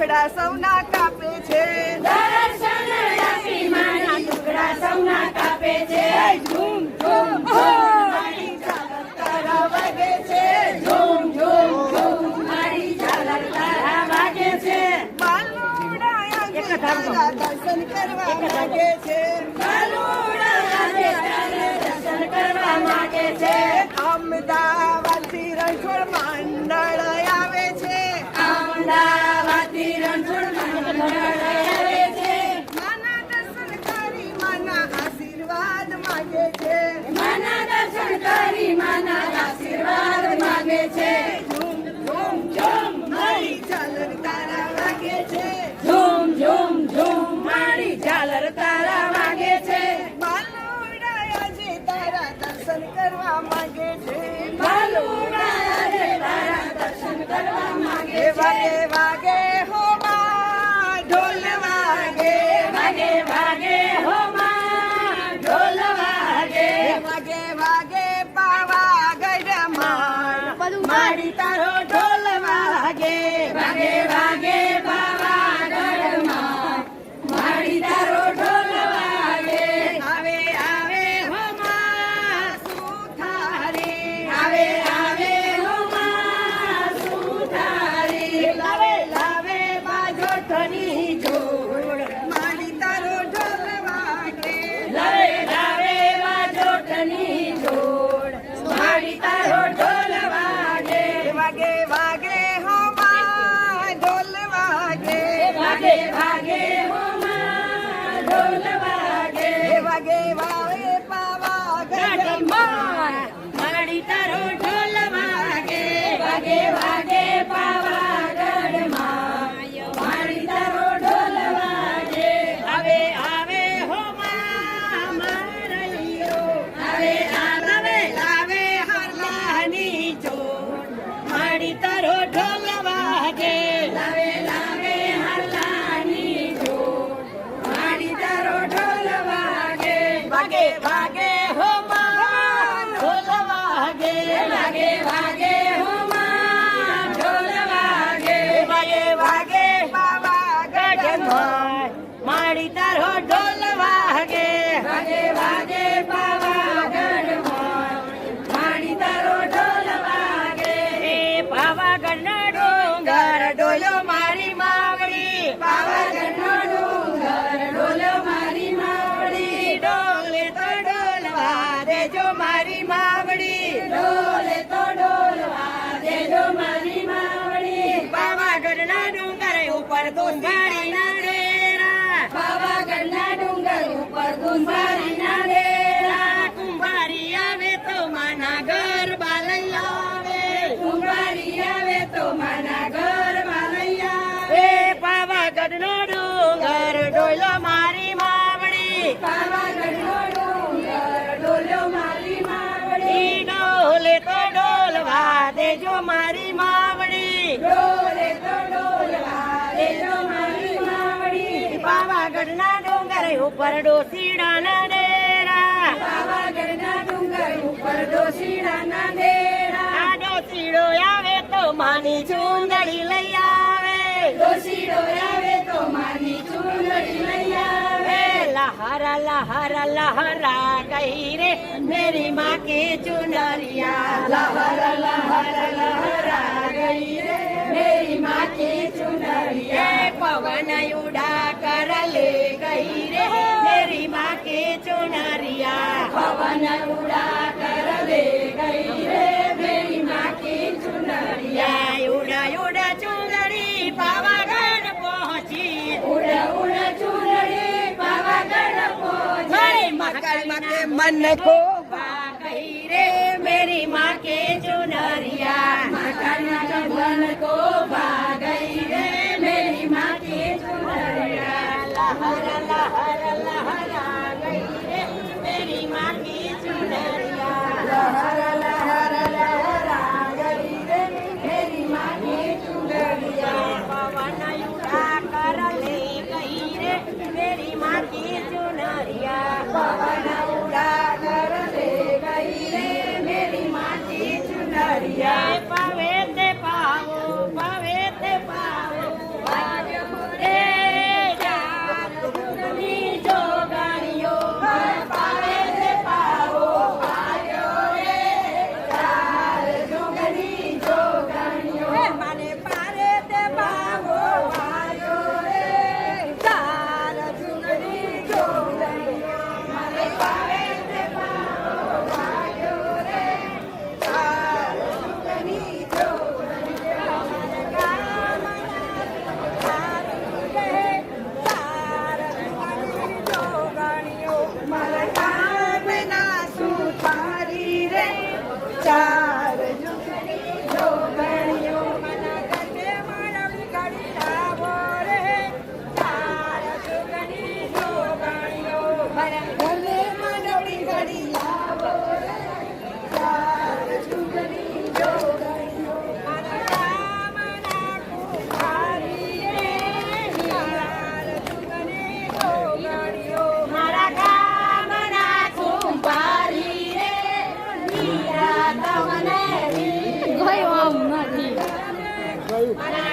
ટુકડા સૌના કાપે છે, દર્શન આપી માના ટુકડા સૌના કાપે છે. ઝૂમ ઝૂમ મારી ઝાલર તારા વાગે છે, ઝૂમ ઝૂમ ઝૂમ મારી ઝાલર તારા વાગે છે. બાલુડા આજે તારા દર્શન કરવા માંગે છે, બાલુડા આજે તારે દર્શન કરવા માંગે છે. અમદાવાદથી રણછોડ મંડળ આવે છે, અમદાવાદથી રણછોડ મંડળ આવે છે. માના દર્શન કરી માના આશીર્વાદ માંગે છે, માના દર્શન કરી માના આશીર્વાદ માંગે છે. ઝૂમ ઝૂમ ઝૂમ મારી ઝાલર તારા વાગે છે, ઝૂમ ઝૂમ ઝૂમ મારી ઝાલર તારા વાગે છે. બાલુડા આજે તારા દર્શન કરવા માંગે છે, બાલુડા આજે તારા દર્શન કરવા માંગે છે. વાગે વાગે હો માં ઢોલ વાગે, વાગે વાગે હો માં ઢોલ વાગે. વાગે વાગે પાવાગઢ માં મારી તારો ઢોલ વાગે, વાગે વાગે પાવાગઢમાં મારી તારો ઢોલ વાગે. આવે આવે હો માં સુથારી, આવે આવે હો માં સુથારી. લાવે લાવે બાજોઠની જોડ મારી તારો ઢોલ વાગે, લાવે લાવે વાજોટની જોડ મારી તારો ઢોલ વાગે. વાગે વાગે હો માં ઢોલ વાગે, વાગે વાગે હો માં ઢોલ વાગે. વાગે વાગે પાવાગઢ ગઢમાં મારી તારો ઢોલ વાગે. વાગે વાગે પાવાગઢમાં મારી તારો ઢોલ વાગે. આવે આવે હો માં મારૈયો, આવે આવે લાવે હરલાની જોડ મારી તારો ઢોલ વાગે, લાવે લાવે હરલાની જોડ મારી તારો ઢોલ વાગે. વાગે વાગે હો માં ઢોલ વાગે, વાગે વાગે હો માં ઢોલ વાગે. વાગે વાગે પાવાગઢમાં મારી તારો ઢોલ વાગે, વાગે વાગે પાવાગઢમાં મારી તારો ઢોલ વાગે. એ પાવાગઢના ડોંગર ડોલો મારી માવડી, પાવાગઢનો ડુંગર ડોલ્યો મારી માવડી. ડોલે તો ડોલવા દેજો મારી માવડી, ડોલે તો ડોલવા દેજો મારી માવડી. પાવાગઢના ડુંગર ઉપર દુંગાડીના ડેરા, પાવાગઢના ડુંગર ઉપર કુંભારીના ડેરા. કુંભારી આવે તો માના ગરબા લઈ આવે, કુંભારી આવે તો માના ઘરમાં લઈ આવે. એ પાવાગઢનો ડુંગર ડોલો મારી માવડી, પાવાગઢનો ડુંગર ડોલ્યો મારી માવડી. ઈ ડોલે તો ડોલવા દેજો મારી માવડી, ડોલે તો ડોલવા દેજો મારી માવડી. પાવાગઢના ડુંગર ઉપર ડોસીડાના ડેરા, પાવાગઢના ડુંગર ઉપર ડોશીડાના ડેરા. આ ડોસીડો આવે તો માની ચુંદડી લઈ આવે, ડોશીડો આવે તો માની ચૂંદડી લઈ આવે. એ લહરા લહરા લહરા ગઈ રે મેરી માँ की चुनरिया, લહર લહર લહરા ગઈ રે મેરી માँ की ચુનરિયા. એ પવન ઉડા કર લે ગઈ રે मेरी माँ की चुनरिया, પવન ઉડા કર લે ગઈ રે મેરી માँ की ચુનરિયા. ઉડા ઉડા ચુંદડી પાવાગઢ પહોંચી, ઉડ ઉડ ચૂંદડી પાવાગઢ પહોંચી. મારી મકર મકે મન को गई रे मेरी माँ के चुनरिया, માતાના મન કો ભાગઈ રે મેરી માँ की ચુનરિયા. लहर लहर लहरा गई रे मेरी माँ की चुनरिया, લહર લહર લહરા ગઈ રે મેરી માँ की ચુનરિયા. पवन उड़ा कर ले गई रे मेरी माँ की चुनरिया, પવન ઉડા કર લે ગઈ રે મેરી માँ की ચુનરિયા. पवन बनाए